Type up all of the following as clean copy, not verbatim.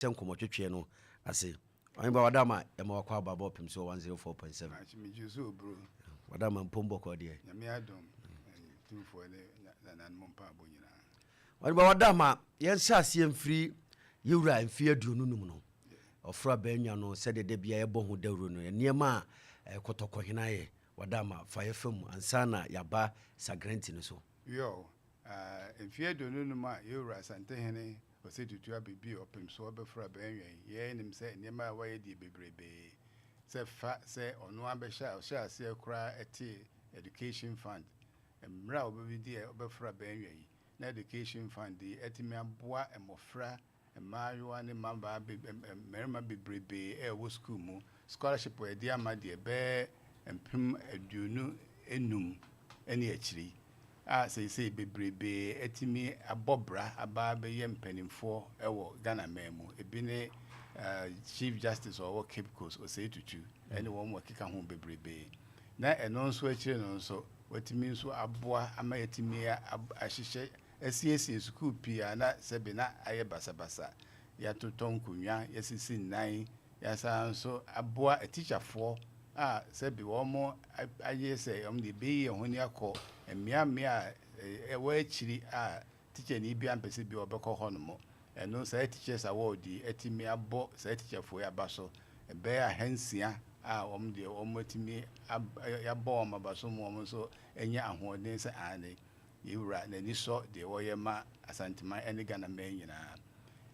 Tenkomo twetwe no ase. Oniba wadama ema wakwa ababa Opemsuo 104.7. Achimijuzo bro. Wadama mpombo kwa die. Nyame adom. Otumfuo na mompa abonyina. Oniba wadama yensa ase mfiri yewura mfie aduonu num no. Ofra banya no sede de bia yebo ho dawro no. Niema kotokohena ye wadama fayefam ansana yaba Sagrenti no so. Yo, mfie aduonu num a yewura santehene osetutu abibi Opemsuo befra benwen ye nim se niema waye di bebrebe se fa se onu abehya o sha ase kura eti education fund emra obibidi e befra benwen na education fund di etimi aboa emofra emayo ne mamba merima bebrebe e wo school mu scholarship we di amade be empem aduonu enum ene akiri say bebrebe etimi abobra aba be ye mpanimfo ewo Ghana memu ebine Chief Justice or Cape Coast o say tutu ene won wakika ho bebrebe na eno nso akire no nso watimi nso aboa ama etimi ahihye asiesi school pia na sebe na aye basabasa ya toton kunwa yesisi nan ya sa nso aboa teacherfo sebi womo aye say de be honi akọ emiamia ewa akiri teacher ni bia mpese bi obekọ ho no mo eno say teachers award etimi abo say teacher fo ya baso be ahansia de etimi ya bo ma baso mo so enya ahoden say ane yewura na ni so de woye ma asantima ene Ghana men nyina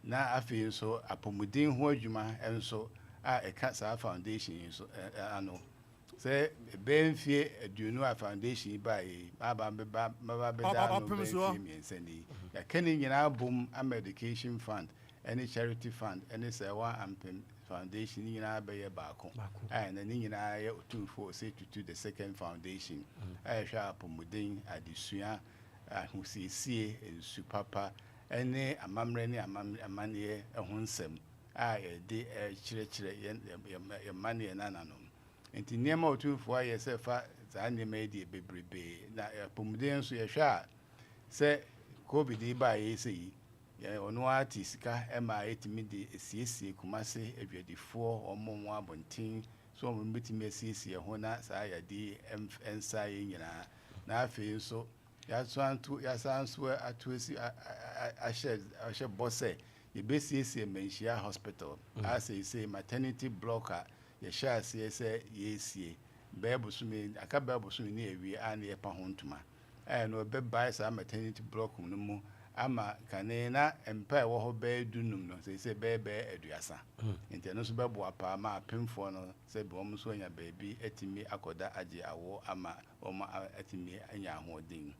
na afi so apomudin ho adwuma enso eka sa foundation so ano say benfie aduonu a foundation by baba beda no benfie miensani ya kani nyina bom education fund any charity fund any say one ampem foundation nyina be ye baako na ni nyina ye Otumfuo say to the second foundation hwa apomudin adesua ahusiesie ensu papa ene amamre ne amane ho nsem de chire ye mane nananom enti niema Otumfuo aye se fa za niema de bebrebe na apomuden so ye hwa se covid ba ye se yi ye ono ati sika ema etimi de esiesie kumase adwadifo omonwo abontin so mo betimi esiesie ho na sa ya de ensa ye nyina na afi so ya sanso atuesi ashe bosse ye besiesie menhia hospital say maternity blocker ye sha say yesie bebusumi aka bebusumi ne ewie na ye pa hontuma no be buy sa maternity block no mu ama kane na empa wo ho be dunum no say be aduasa enti no so be bo apa ma apemfo no say be om so nya baabi etimi akoda age awo ama etimi anya hodin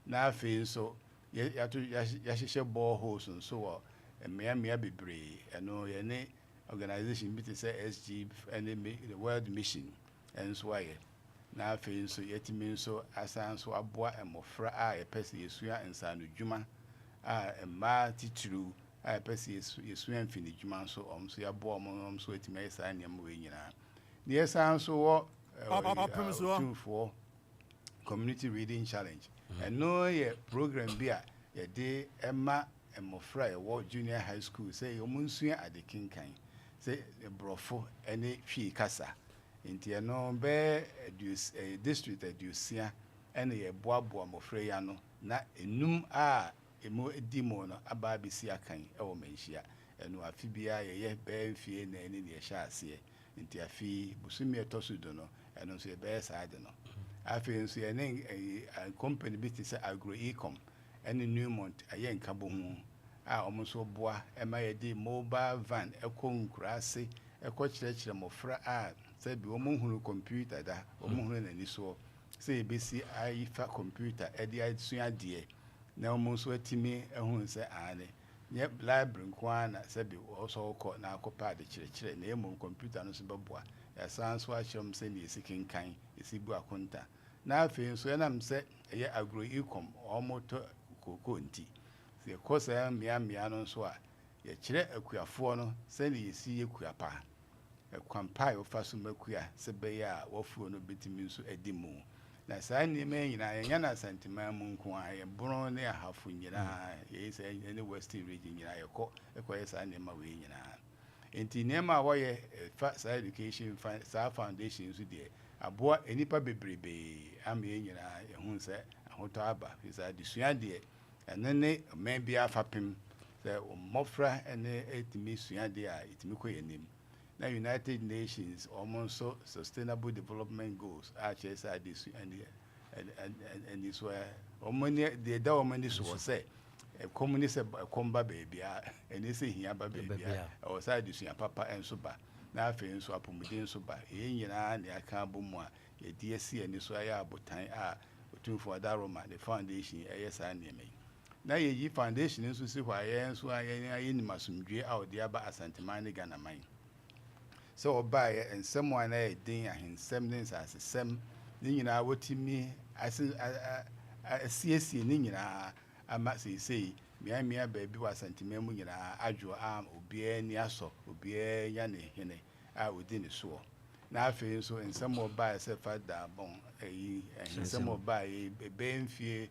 na afi nso ya hihye boreholes nso wo emia bebre eno ye ne organization bi te say SG and the World Mission enso aye na afi nso yetimi nso asan so aboa emofra epese yesua nsanu dwuma emma tituru epese yesua mfini dwuma nso omso ya boa omso etimi esa niam we nyina ne yesa nso wo Otumfuo community reading challenge eno ye program bi ye de emma emofra ye junior high school say omunsua adekinkan say brofo ene hwi kasa enti eno be district edusia ene ye boaboa mofra ya no na enum emo edimo no aba bisi akan ewo menhia eno afi bia ye be mfie na ene ne ye hya ase enti afi busumi etosudo no eno so ye be saade no afi nso ye ne company bi te say agro-ecom ene Newmont aye nkabo hu omuso boa ema ye di mobile van ekonkurase ekokirekire mofra say bi omuhunu computer da omuhunu na ni so say besi aifa computer edi asua de na omuso atimi ehun say ane nye library nkwana say bi oso ko na akopa de kirekire na emu computer no so beboa ya sanso ahyem say ni esikinkan esibu akonta na afi nso enam say ye agro-ecom omoto koko nti se kosa mia no so a ye kire akuafo no se ne yesi ekuapa ekwampa ofa so makua se be ya wofuo no betimi nso edimu na saa nneɛma nyinaa yɛnyɛ no asanteman mu nko a yɛboro ne ahafo nyinaa yɛyi sɛ ne western region nyinaa ɛkɔyɛ saa nneɛma wei nyinaa nti nneɛma a wɔyɛ fa saa education saa foundation nso deɛ aboa nnipa bebrebee ama yɛn nyinaa yɛhu sɛ ahotɔ aba saa adesua deɛ ɛno ne ɔman bi afapem sɛ mmɔfra ne ɛtumi sua deɛ a ɛtumi kɔ yɛn anim na United Nations almost sustainable development goals actually say this and this where omani the da omani so say community say komba baby and they say here ba baby or say this papa and so ba na afi nso apomuden so ba e nyina na aka bomu a ye DSC and so ya abotan a Otumfuo Hiahene the foundation yes and na ye foundation nso si hwa ye nso aye ni masumdwe a odi aba asanteman ne Ghana man so obaye ensem wa na edin ahensem ne nsasesem ne nyina wotimi asiesie ne nyina ama seisei mia baabi wa santemam mu nyina adwo am obia ni aso obia ya ne hene a odi ne so na afi nso ensem obaye se fada bon ensem obaye bemfie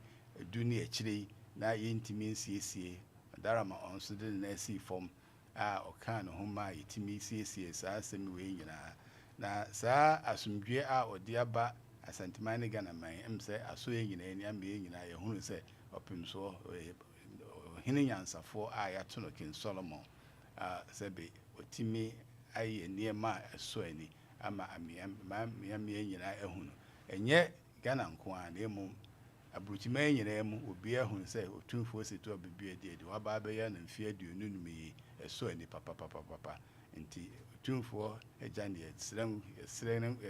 duni akire na yintimi nsiesie darama onso de na si form a okan ho ma yitimi siesie saa asem we nyina na saa asumdwe a odi aba asanteman ne Ghana man emse aso ye nyina ni ame ye nyina ye hunu se Opemsuo hene nyansafo a ya to no King Solomon sebe otimi aye niema aso ani ama ame ye nyina ehunu enye Ghana nko a na emu aburuchima nyina emu obi ehunu se Otumfuo setu obibie de waba be ya na mfie aduonu numi so ani papa nti Otumfuo agyan de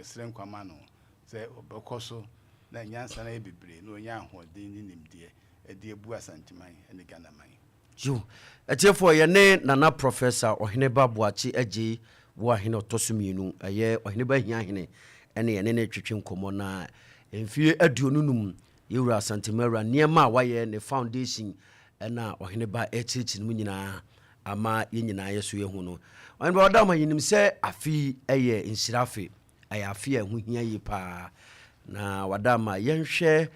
sren kwama no se obekoso na nyansa na ebebre na onya ahoden ni nimde ede ebu asanteman ne Ghana man jo etiefo ye ne nana professor Ohene Babuachi agi wo ahene otosomienu eye Ohene ba Hiahene ene ye ne twetwe nkomo na mfie aduonunum yewura asantemara niema waye ne foundation na Ohene ba echichi mu nyina ama yenyina yeso yehu no onba wadama yinim se afi eye insirafe aya afi ehu hia yi pa na wadama yenhwe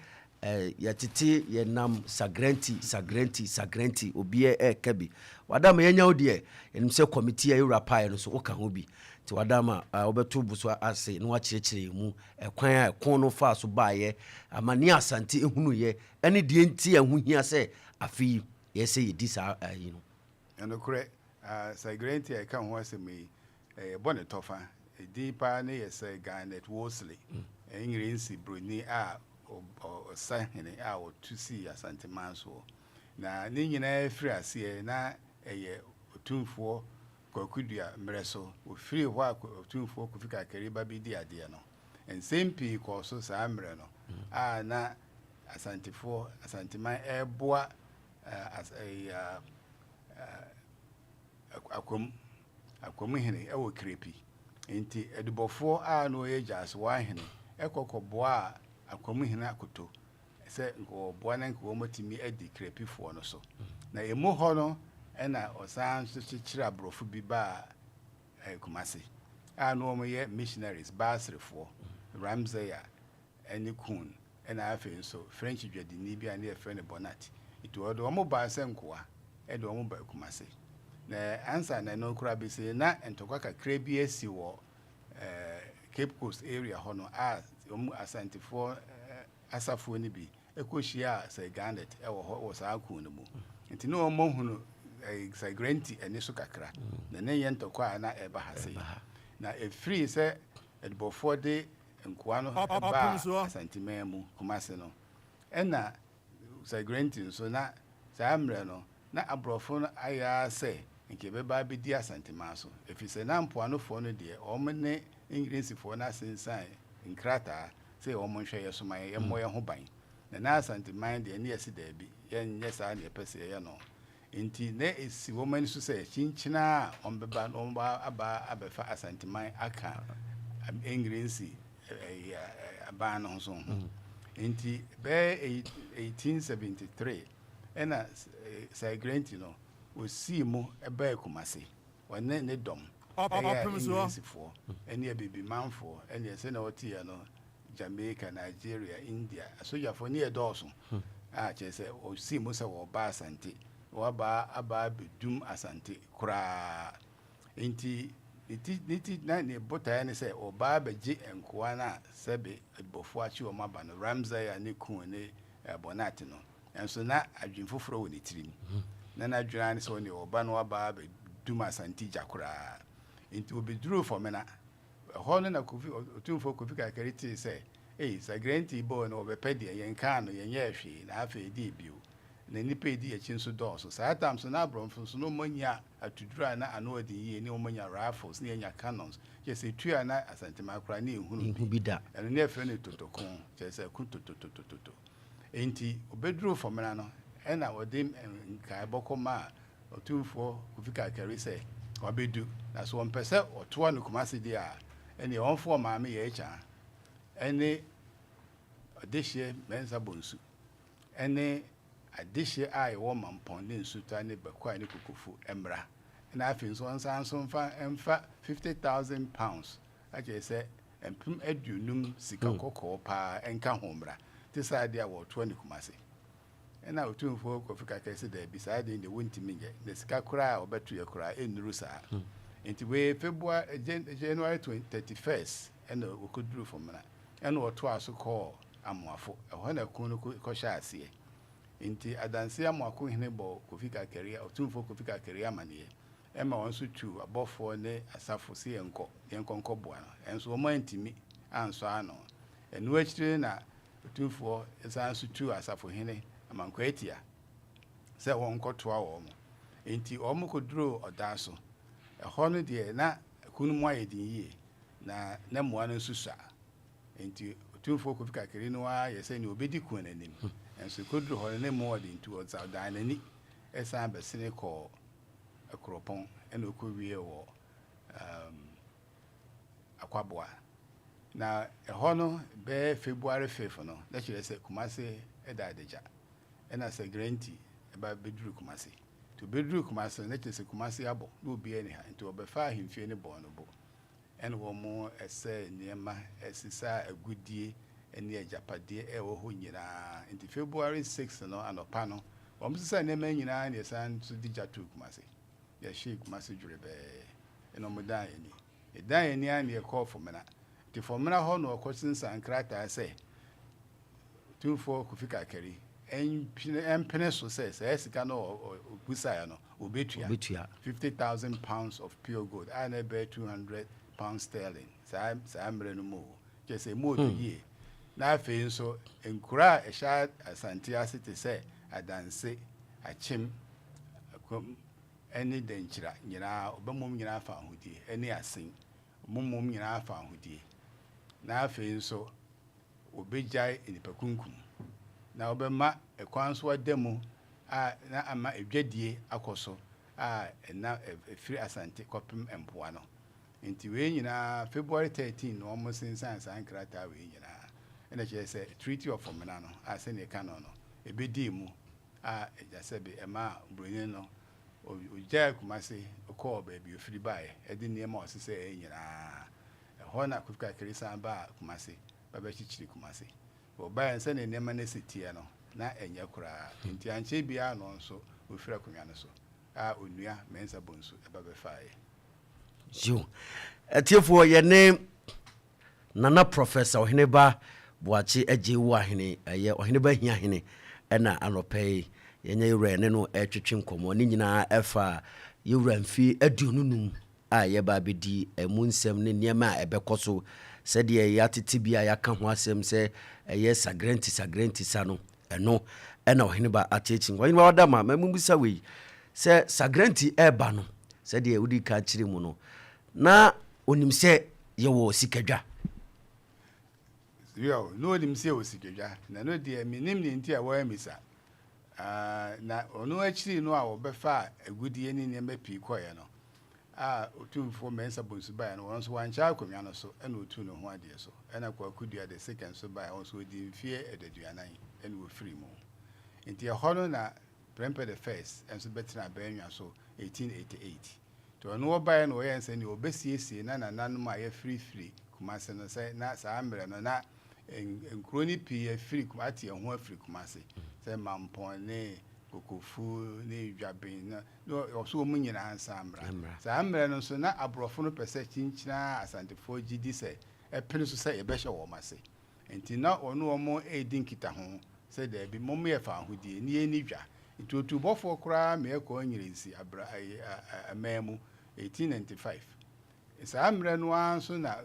yatete yenam sagrenti obie kabi wadama yenya odie yenim se committee ayura pa no so oka ho bi ti wadama obeto buso ase no akirikire mu ekwan a ekon no fa so baaye ama ni asante ehunu ye ene die nti ehu hia se afi yese yedi sa yi no and okure Sagrenti I can was me bonnet tofa di pa ne yes Garnet Wosley Ingrinsi Bruni or Sahene or to see asanteman so na ni nyina free ase na Otumfuo kokudia mreso o free hwa Otumfuo kufika kariba bi di ade no and same pe ko so sa mre no na asanteman eboa as a akwam hene ewo krepi enti edubofo a no ye jas wa hene ekokoboa akwam hene akoto se nko boa na nko motimi edi krepi fo no so na emu ho no na osan so chira brofo bi ba Kumasi a no mo ye missionaries basrefo Ramzeya eni kun na afi so French dwadini bi na ye friend Bonat itu odo mo ba senkoa edo mo ba Kumasi na answer na no kura bi say na entokwa kakra bi asi wo Cape Coast area hono asantifo asafo ni bi ekohia say Garnet wo sa akun no mu nti no mo hunu Sagrenti eni so kakra na ne yentokwa na eba ha say na e free say edbofo de nkoa no ba asantiman mu Kumasi no na Sagrenti so na sa amre no na abrofo no aya say nke beba bi di asanteman so efise na mpoano fo no de omne Ingresi fo na sensan nkrata say omonhwe ye so man ye moye ho ban na asanteman de ne yesi da bi ye nye sa na pese ye no enti na esi woman so say chinchina ombeba no aba abefa asanteman aka Ingresi aba no so enti be 1873 ena Sagrenti no osi mu eba Kumasi wane ne dom Opemsuo ene bibi manfo ene se na otie no Jamaica, Nigeria, India. So you for near Dawson. Say, or see Musa or Ba Asante, or Aba Bedum Asante, Kra. Inti, niti na ne bota ne say, or Baba G and Kuana, Sebe, Bofuachi or Maban, Ramsay and Nikune, Bonatino. And so now I've been for in it. Nana Joan is only or Banwa Baba Duma Santi Jakura. It will be drew for Mena. A Holland of Otumfuo Hiahene say, hey, Sagrenti War and Overpedia, Yankano, Yanyashi, and half a debut. And then you pay the chinsu doors. So sometimes an abram from no money to dry and I know the year, no money raffles near your cannons. Just a 2 and as Antimacrani who be that. And near friendly to Tocon, just a kunto. Ain't he? Bedroom for Milano, and our dim and Kaiboko Ma, Otumfuo Hiahene say, or be do. That's 1% or 2 on the Kumasi dia. And the on for mammy HR. Any this year, men's abunsu. Any a dish I woman ponding sutani Bakwani Kukufu, Embra. And I think one Sanson and fat 50,000 pounds. I just say, and pum edunum Sikako pa and Kahombra. This idea was 20 Kumasi. And now 2 folk of Hiahene there beside in the winter mingle, the Skakura or battery cry in Rusa. Into way February, January 31st, and we could do from that. And what twice so called Amwafo, when a Kuno Kosha see. Into Adansia Mwaku Hinebo, Hiahene, or Otumfuo Hiahene mania. Emma also 2 above 4 ne Asafosi and Co, Yankonko Buana, and so more intimate, and so on. And which trainer Otumfuo is answer 2 Asafohene, among Quatia. Say 1 got 2 hours. Into Omo could draw or dasso. A honor dear, na Kunumway di ye, na Nemuan Susa. Into Otumfuo Hiahene, no, I say no biddy queen and him. And so could draw no more than towards our dining. As I'm a cynical a cropon and a courier or Aquaboa. Now, a honor bear February 5th, no, that you say Kumasi Edadeja. And as a grantee about Bedru Kumasi. To Bedru Kumasi, let us say Kumasi Abo, no be anyhow, and to obey him fear any bornable. And one more as say near my as is a good day and near Japadi, ever who you are. Into February 6th, no, and a panel. One say, name in your son to Dijatu Kumasi. Yes, she Kumasi Jurebe, and on Medai. A dying near call for Mena. The formula honor questions and character, I say. 2-4 Hiahene. And Peneso says, Esicano or Busayano, Ubitia, 50,000 pounds of pure gold. I never 200 pounds sterling. Sam Renamo. Just a more to ye. Now, feel so, and cry a shot as Santiasi to say, I dance, a chim, any danger, Obamum Yana found with ye, any I sing, Mumum Yana found with ye. Now, feel so, Ubijai in the Pacunkum. Now, Obama, a Quanswa demo, na ama a jedie akoso, and now a free Asante Copim and Puano. Into Wayna, February 13, almost in Sans and Crata, and I just say, Treaty of Fomenano, I send a canon, a bidimu, just a ma, Bruno, or Jack Masi, a call baby, free by, a dinner mouse, say, a honor could carry some bar, Kumasi, Babachi Kumasi. By and sending them an citiano, not any yakura, in Tianche Biano, so we feel Kumianaso. Unia, Mensa Bunsu, above a fire. You, a tear for your name, Nana Professor Hineba, Boachi, a Jiwahine, a year or Hineba Hiahene, and I pay, Yene ran no air chinkum, or Nina Efa, you ran fee a dunum, ye baby D, a moon 7 near my Ebecoso. Said ye yati tibia ya kan ho asem se yes Sagrenti sano eno ena ohiniba ateching when wa da ma membusa we se Sagrenti eba no said ye udi ka chiri mu no na onim se ye wo sikadwa yo no onim se wo sikadwa na no de minim ni nti a wo emisa na ono achiri no a wo befa agudie ni ne mapi koye no Otumfuo Mensa Bunsu by and once one child command so and we two no one dear so and I could the second so by also the fear at the Diana and we free more. Into a honor na Premper the first and so better Benya so 1888. To a no by and way and send your best yes, none my free Kumasan say, not Sambra, no, not nkuro ni pii afiri kumate ho afiri kumase sɛ mampɔne kokofu ne dwaben na ɔso mu nyina ansambra saa mmerɛ no so na aborɔfo no pɛ sɛ kyinkyina asantefoɔ gidi sɛ ɛpene so sɛ yɛbɛhyɛ wɔ mase nti na ɔno ɔmo edi nkita ho sɛ daabi mɔmo yɛ fa ahodie ne yɛni dwa nti otubɔfoɔ koraa mɛkɔ nyirensi abra aman mu 1895 saa mmerɛ no nso na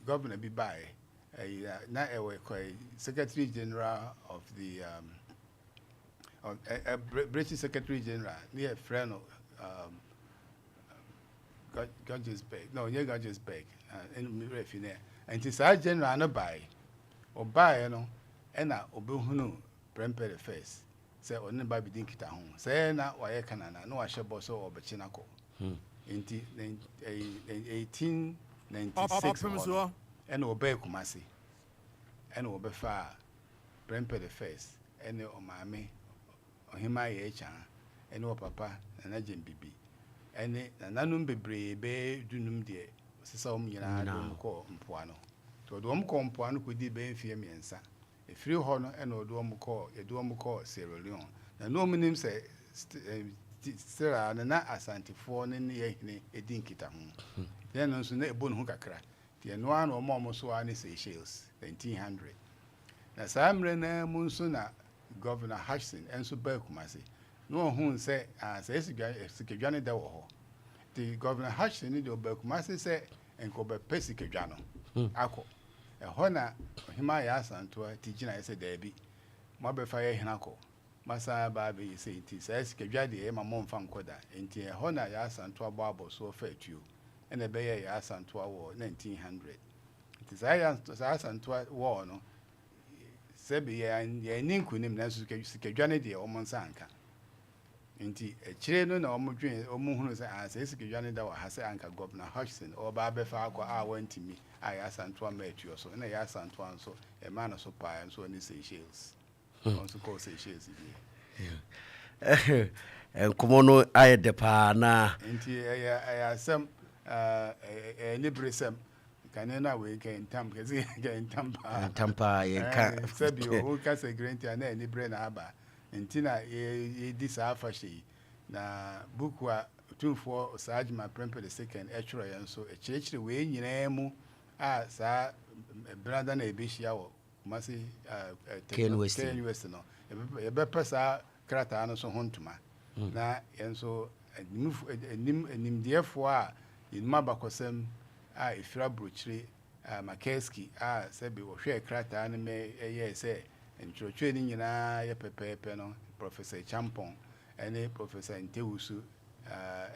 governor bi bae na ɛwɔ secretary general of the British Secretary General near friend Gudgesberg no near Gudgesberg in Refine and this general no buy or buy no na obehunu premper the first say only ba bidin kita ho say na waye kanana no ahye boso obechina ko in 1896 Opemsuo and obey kumasi and obefa premper the first and o maame ohima ye echa ene o papa na gem bibi ene nananum bebre be dunum de sesa om nyina dum ko mpoano to dum ko mpoano ko di be mfie miensa efiri ho no ene odum ko Sierra Leone na no minim se Sierra na asantifo ne ye hene edi nkita ho den no so na ebo no ho kakra tie no an o mo so ani Seychelles 1900 na samre na mu so na Governor Hutchinson enso ba kumase no hu se se sikedwane da wo ho the Governor Hutchinson ni do ba kumase se enko ba pesikedwa no akọ ho na ohima ya asanto tigina ese daabi mo be fa ye hina akọ masa ba be se nti se sikedwa de e ma mo mfa nkoda nti ho na ya asanto abo so fa atuo ene be ye ya asanto wo 1900 nti sa asanto wo no sebi ya ninkunim na so sikedwane de omonsa anka nti echire no na omodwen omuhunu se se sikedwane da wa ha se anka Governor Hutchinson o ba be fa akọ wantimi ya santo amatuo so na ya santo anso e ma na so pa nso ni Seychelles onso ko Seychelles bi enkomo no ayede pa na nti ya sam ni bresem kanena we can tam kezi can tampa ye ka sabi o ka Sagrenti na ni bre na aba ntina ye di sa afashi na buku a Otumfuo Hiahene premper the second etro yan so echirechire we nyina mu a sa brother na ebehia wo kumasi Ken West no e be pesa krata no so hontuma na yenso nimdiefo a yinma bakosem a ifira brochire Makeski sebi wo hwe krata no me eye se ntrotwe ni nyina ye pepepe no Professor Champon ene Professor Ntewusu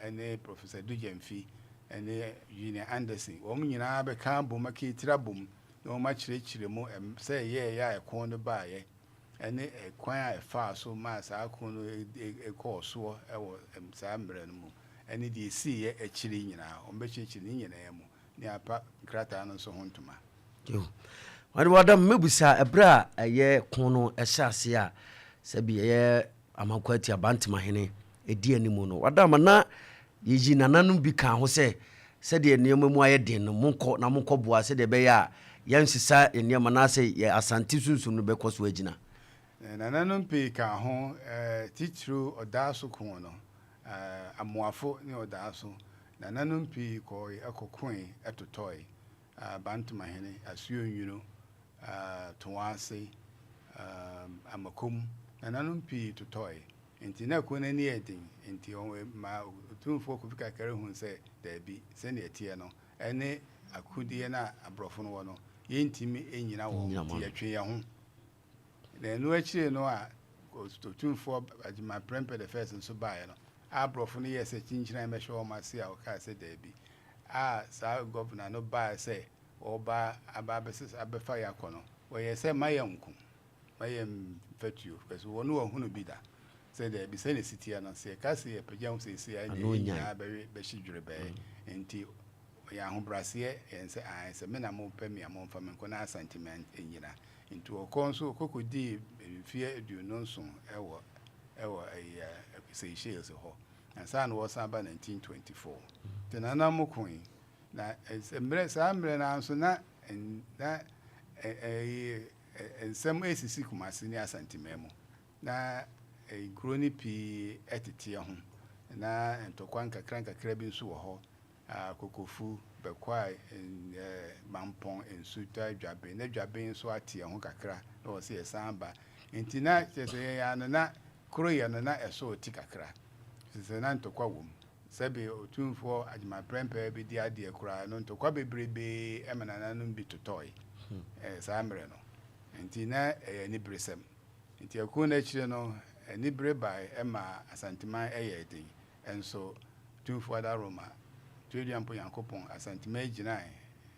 ene Professor Dujemfi ene Junior Anderson wo nyina be kan bom akitira bom no ma chirechire mu se ye ya ekon no baaye ene ekwan a efa so ma sa akon no ekọọso ewo sa mbre no mu ene de si ye echire nyina o be chirechire ni nyina mu ni apa krata no so hontuma yo wani wadam mebusa ebra eye kono ehase a sabi eye amakwati abantema hene edi animu no wadam na yeji nananum bi kan ho se de enema mu aye den no monko na monko boa se de be ya yansisa enema na se ye asante sunsun no be koso agina nananum pe kan ho titru odaso kon no amoafo ni odaso nananum pi ko akokwen etotoy bantuma hene asuo nwuno toase amakom nananum pi totoy enti na ko nani edin enti ma Otumfuo ko fika kare hu se dabi se ne etie no ene akudie na abrofo no no yentimi enyina wo ti atwe ya ho na enu akire no a Otumfuo Hiahene premper the first so bae no abrofo no yese chinchina me hwe o mase a o ka se dabi sa governor no ba se oba ababesis abefa yakono wo yese mayamku mayam fatuo because wo no hunu bi da se dabi se ne sitia no se ka se pagyan se se ya nya be shidwure be enti ya ho brase ense se me na mo pami amon fa me ko na sentiment enyina enti o konso kokodi fie aduonu nso ewo Seychelles ho and san was about 1924 tenana mokun na emre sa mre na nso na ensem esisi kumase ni asantimemo na groni pi etete ho na ntokwa nkakra bi nso wo ho kokofu bekwa mampon ensuta dwabe na dwabe nso atie ho kakra na wo se esamba ntina chese ya na kuro ya na eso ti kakra sese na ntokwa wom sebe Otumfuo adwuma prempe bi di ade kura no ntokwa bebrebe emanana no bi totoy samre no ntina ni bresem nti akun na chire no ni brebai ema asantiman eyedin enso Otumfuo da Roma Tuediampo Yankopon asantiman ginai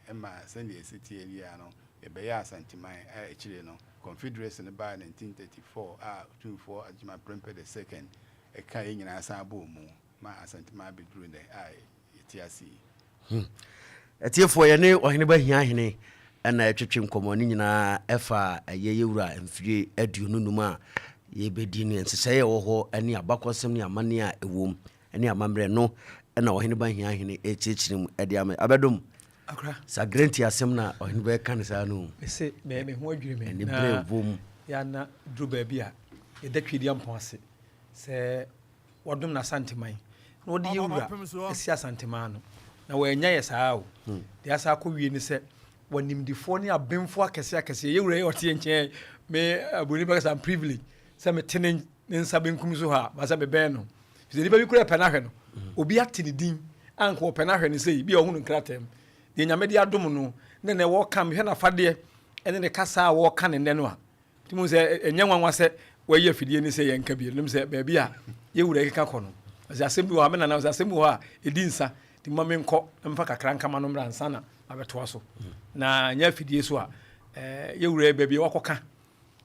ema sende esiti elia no ebeya asantiman chire no Confederation by 1934 Otumfuo adwuma prempe the second eka nyina asabo mu ma asantima bedru ne etiasi etiefo ye ne ohene ba Hiahene na etwetwe nkomo ni nyina efa yeyewura mfie aduonu num a ye bedi ne nseseye wo ho ani abakosem ne amane a ewom ani amamre no na ohene ba Hiahene echichirim edi am abedum akra Sagrenti asem na ohene ba kan sa no se me ho adwire me ni bre bom ya na dru ba bia e da twedi ampon ase se wodum na santiman na wodi yewura esi asantiman no na wanya yesa o de asa akọ wie ni se wanimdifo ne abemfo akese yewura ye ote nche me aboni ba sam privilege se me tene nsa benkum so ha ba se be ben no se ni ba bi kura penahwe no obi atini din anko penahwe ni sei bi ohunu kratem de nyame de adom no ne wo kam hwe na fade ene ne kasa wo ka ne no a timu se enyanwanwa se waye fidie ni se yenka bi nim se ba bi a yewura keka kono ase asem bi wo amena na ase asem wo a edinsa ti mame nko mfa kakra nkama no mra nsana abetoa so na nya fidie so a yewura ba bi wakoka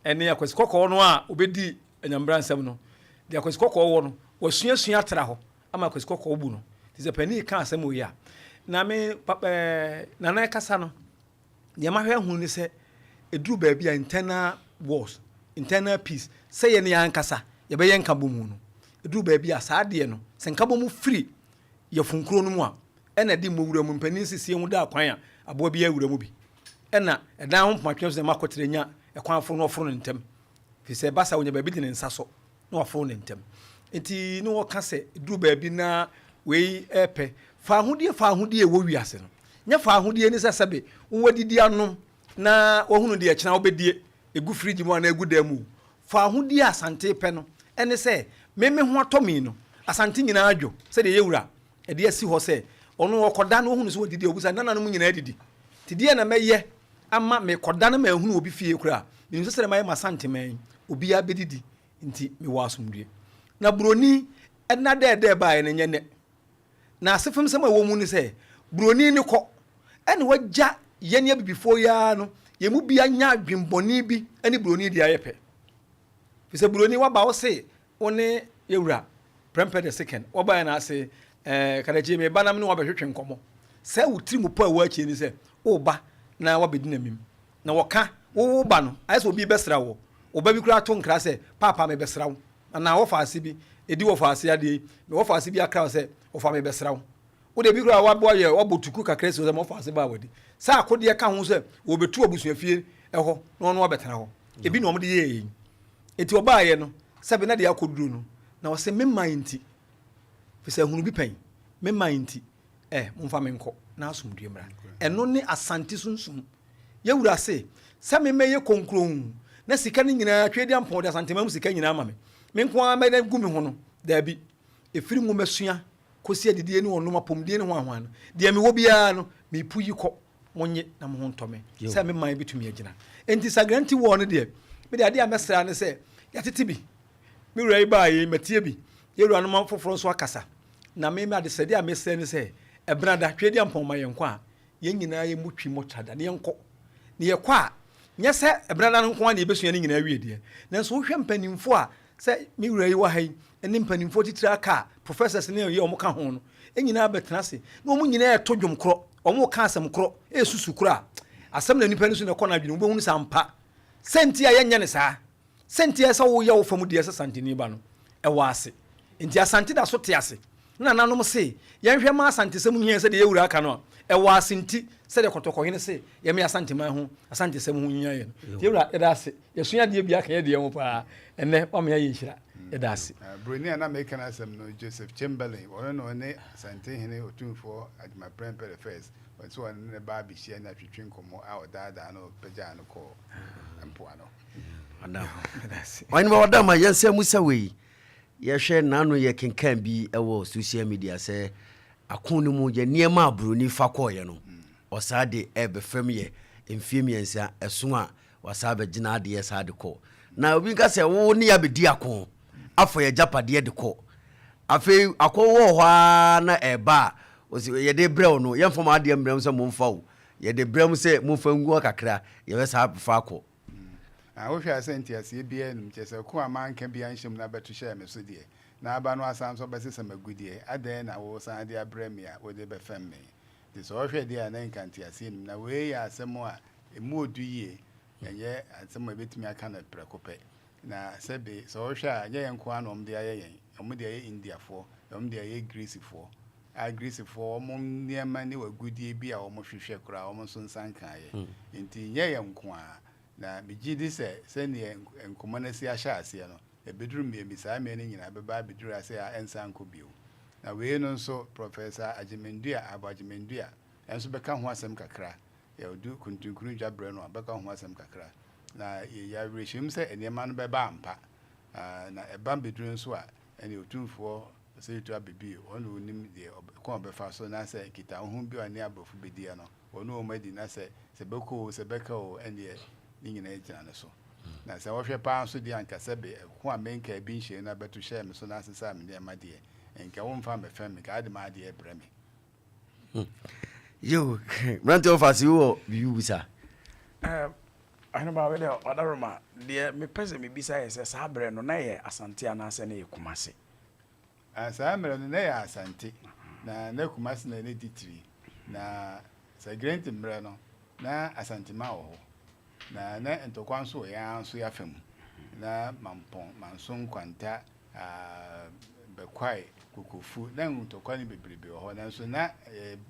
ene yakwesi kokko no a obedi anyambra nsam no de yakwesi kokko wo no wasuasua tra ho ama yakwesi kokko obu no ti se pani ka asem wo ya na me na na kasa no de ma hwe hu ni se eduru ba bi a internal wars internal peace say ye ne yankasa ye be yenka bomu no eduru ba bi a saade no se nka bomu free ye funkuro no mu a ena di mowura mu mpanin sisie hu da kwan a abo bi awura mu bi ena edan ho pomatwe so ma kotrenya ekwan afo no oforo ntem fi se basa wonya ba bi di ne nsa so no oforo ne ntem enti no wo ka se eduru ba bi na we epe fa ahudie wo wiase no nya fa ahudie ni sesebe wo wadidi anom na wo hunu de e kina wo bedie egu fridge mu na egu da mu fa ahudie asante pe no ene se meme ho atomi no asante nyina adwo se de yewura e de asi ho se ono wo koda no hunu so wadidi obusa nananom nyina adidi ti de na meye ama me koda na ma hunu obi fie kura ni so se ma ye masante man obi ya bedidi nti me wasumdue na broni ena de ba ne nyene na asefem sama wo mu ni se broni ni ko ene wagya yene bibifo ya no ye mu bia nya adwemboni bi ene broni dia yepe fi se broni wa ba wo se one yewura prempe the second wo ba na se karaje me banam ne wo ba hwetwe nkomo se wutiri mu pa wa achi ni se wo ba na wa bedina mim na wo ka wo ba no ayeso obi besra wo ba bi kura to nkra se papa me besra wo na wo fa ase bi edi wo fa ase ade me wo fa ase bi akra se wo fa me besra wo wo de bi kura wa bo ye wo botuku kakra se wo fa ase ba wadi sa akode ka ho se wo betu obusuafie eho no no obetena ho ebi no omde ye enti oba ye no sebe na de akoduru no na wo se me mind fi se hunu bi pen me mind momfa me nko na asomdue mra eno ne asante sunsum yewura se me meye konkron na sika ni nyina twedi ampon de asante mam sika nyina ama me nko a me da gu me ho no da bi efiri ngo mesua kosi adidie ni wono mapomdie ni ho ahwan de me wo bia no me puyi ko monye na mo ntome se me man bitumi agina enti Sagrenti War no de me de ade a mesra ne se yatete bi me wura iba yi matie bi yewura no man foforo so akasa na me ade se de a mesra ne se ebrada twedi ampon ma yenko a yen nyina ye mutwi motada ne yenko ne ye kwa nya se ebrada no nko a ne ebesua ne nyina awie de nanso wo hwe mpanimfo a se me wura yi wa hai ene mpanimfo titira aka professors ne ye omo ka ho no enyina betena se na omo nyina eto dwom kro omo ka asem kro esusu kro a asem na nipa ne so ne kɔ na adwene wo hunu sampa senti a yenya ne saa senti esa wo ye wo famu de esa santini ba no e wa ase enti asante da so te ase na nanom se yɛnhwɛ ma asantesɛm hia sɛ de yɛwura aka no ɛwɔ asenti sɛ de kɔtɔkɔhene se yɛme asanteman ho asantesɛm ho hia yɛ no yɛwura yɛda ase yɛsua deɛ bi aka yɛ deɛ ho paa ɛnɛ wama yɛ nhyira yɛda ase broni ana meka na asɛm no Joseph Chamberlain ɔno no ne Santehene Otumfuo Adwumaprɛn the first so ɔno ne ba bi hyia na twetwe nkɔmmɔ a ɔdaadaa no pagya no kɔ mpoa no ɔne ma wɔda ma yɛnsɛ mu sɛ wei yɛhwɛ naano yɛ kenkan bi ɛwɔ social media sɛ ako no mu yɛ nneɛma aburoni fa kɔɔyɛ no ɔsaa de ɛbɛfam yɛ mfie mmiɛnsa ɛso a wasaa bɛgyina adeɛ saa de kɔ na obi nka sɛ wo ne yɛbɛdi ako afɔ yɛ gyapadeɛ de kɔ afei akɔ wɔ hɔ a na ɛba a yɛde brɛw no yɛmfam adeɛ mmerɛm sɛ momfa wo yɛde brɛm sɛ momfa ngu kakra yɛbɛsaa fa akɔ wohwɛ asɛ ntiaseɛ biara nim kyɛ sɛ ko a manka bia nhyɛm no abɛto hyɛ me so deɛ na aba no asan so bɛsesa magu deɛ adɛn na wo san de abrɛ me a wode bɛfam me nti sɛ wohwɛ deɛ a na nka ntiaseɛ nim na wei yɛ asɛm a ɛmu ɔdu yie ɛnyɛ asɛm a ɛbɛtumi aka no prɛko pɛ na sɛbe sɛ wohwɛ a nyɛ yɛn nko a na ɔmde ayɛ yɛn ɔmde ayɛ indiafoɔ ɔmde ayɛ greecefoɔ a greecefoɔ ɔmo nneɛma ne wagudie bi a ɔmo hwehwɛ koraa ɔmo nso nsa nkaeɛ nti nyɛ yɛn nko a na megye di sɛ sɛneɛ nkɔmmɔ no si ahyɛ aseɛ no ɛbɛduru mmiɛmi saa mmea no nyinaa bɛba bɛduru ase a ɛnsa nkɔ bio na wei no nso Professor Agyemendua ɛnso bɛka ho asɛm kakra yɛdu kuntunkunu dwabrɛ no a bɛka ho asɛm kakra na yɛawerɛhyɛm sɛ nneɛma no bɛba ampa na ɛba bɛduru nso a ɛne Otumfuo sɛtu abɛbi ɔne ɔnim deɛ kɔn bɛfa so na sɛ kita ho bi a ne aborɔfo bɛdiɛ no ɔne ɔma adi na sɛ bɛkɔ o sɛ bɛka o ɛneɛ ne nyinaa gyina ne so na sɛ wɔhwɛ paa nso deɛ anka sɛ ko a menka bi nhyɛ no abɛto hyɛ me so na asesa me nneɛma deɛ nka womfa mɛfɛ me ka ade ma adeɛ brɛ me yo mmerante wɔfa se wɔ biribi bisa ɔhene ba wede ɔdaroma deɛ mepɛ sɛ mebisa yɛ sɛ saa berɛ no na yɛ asante anaasɛ ne yɛ Kumase saa mmerɛ no na yɛ asante na Kumase na ne titiri na Sagrenti mmerɛ no na asantema wɔ hɔ na ntɔkwa nso yɛ nso yɛafa mu na mampɔn manso nkwanta bɛkwae kokofu na ntɔkwa no bebrebe wɔ hɔ nanso na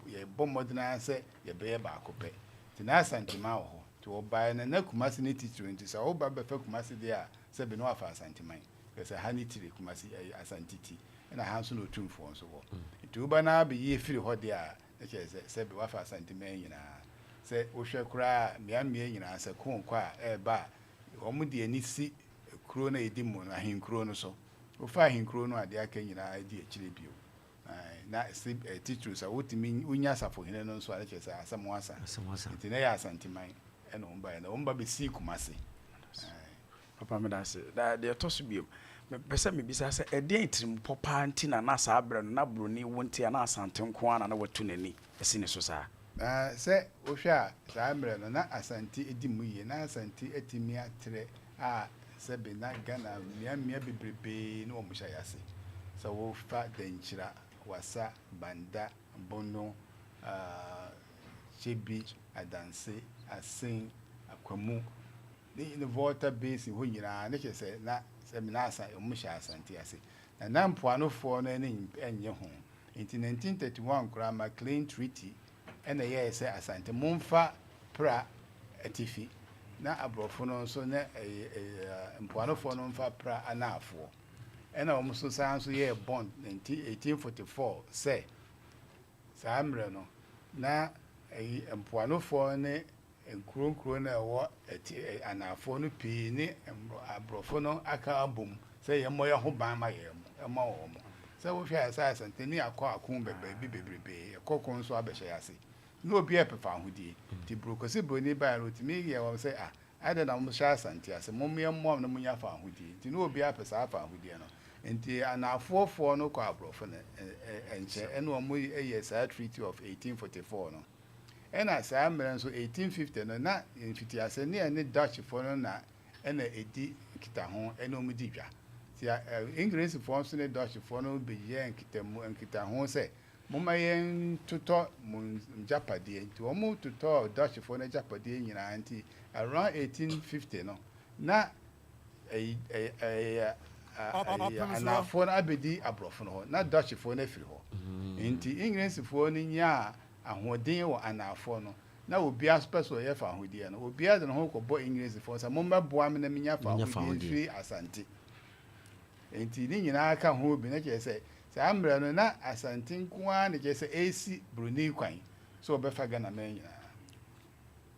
yɛbɔ mmɔdena sɛ yɛbɛyɛ baako pɛ nti na asantema wɔ hɔ nti wɔbaeɛ na Kumase ne titiri nti sɛ woba bɛfa Kumase deɛ a sɛ bi ne wafa asanteman sɛ ha ne tiri Kumase asantiti na ha nso na Otumfuo nso wɔ nti woba na bɛyie firi hɔ deɛ a ɛkyerɛ sɛ bi wafa asanteman nyinaa sɛ wohwɛ koraa mmeammea nyinaa sɛ konkɔ a ɛba ɔmo de ani si kuro no ɛdi mu no ahenkuro no so wofa ahenkuro no ade aka nyinaa di akyire bio na titiri sɛ wotumi wonya asafohene no nso a kyerɛ sɛ asɛm wasa nti na yɛ asanteman ɛna ɔmba na ɔmba bɛsii Kumase papa meda ase da deɛ ɛtɔ so bio mepɛ sɛ mebisa sɛ ɛdeɛn tirimpɔ paa nti na saa berɛ no na buroni wo nti a na asante nko a na watu n'ani ɛsi ne so saa sɛ wohwɛ a saa mmerɛ no na asante edi mu yie na asante atumi atrɛ a sɛbe na Ghana mmeammea bebrebe ne wɔn hyɛ yɛase sɛ wofa Dankyira Wasa Banda Bono Kyebi Adanse Asen Akwamu ne Volta Basin hɔ nyinaa ne kyerɛ sɛ na sɛbe na asa wɔn hyɛ asante ase na mpoanofoɔ no ne ɛnyɛ ho nti 1931 koraa McLean Treaty ɛna yɛyɛ sɛ asante momfa pra atifi na aborɔfo no nso na mpoanofoɔ no mfa pra anaafoɔ ɛna wɔn nso saa nso yɛyɛ bond 1844 sɛ saa mmerɛ no na mpoanofoɔ ne nkuro na ɛwɔ anaafoɔ no pii ne aborɔfo no aka abom sɛ yɛmmɔ yɛ ho ban ma yɛn mo ɛma wɔn mo sɛ wohwɛ sɛ asante ne akɔ ako bɛbɛɛbi bebrebe ɛkɔkɔ nso abɛhyɛ ase na obi ɛpefa ahodie nti burokosi buroni baa no tumi yɛ wɔn sɛ ade na mo hyɛ asante ase mo mmea mo na mo nya fa ahodie nti na obi apɛ saa fa ahodie no nti anaafoɔfoɔ no kɔ aborɔfo no ɛnkyɛ ɛna wɔn yɛ saa treaty of 1844 no ɛna saa mmerɛ nso 1850 no na mfitiase ne ɛne Dutchfoɔ no na ɛna ɛdi nkita ho ɛna wɔn di dwa ti Englishfoɔ nso ne Dutchfoɔ no bɛyɛ nkita ho sɛ moma yɛn totɔ mo japadeɛ nti wɔn totɔ Dutchfoɔ no japadeɛ nyinaa nti around 1850 no na anafoɔ no abɛdi aborɔfo no hɔ na Dutchfoɔ no afiri hɔ nti Englandsifoɔ no nya ahoɔden wɔ anafo no na obia special yɛ fa ahodeɛ no obia de no ho kɔbɔ Englandsifoɔ sɛ mommɛboa me na menya fa ahodeɛ firi Asante nti ne nyinaa ka ho bi na kyerɛ sɛ saa mmerɛ no na Asante nko ara ne kyerɛ sɛ ɛsi Brunei kwan so ɔbɛfa Ghana man nyinaa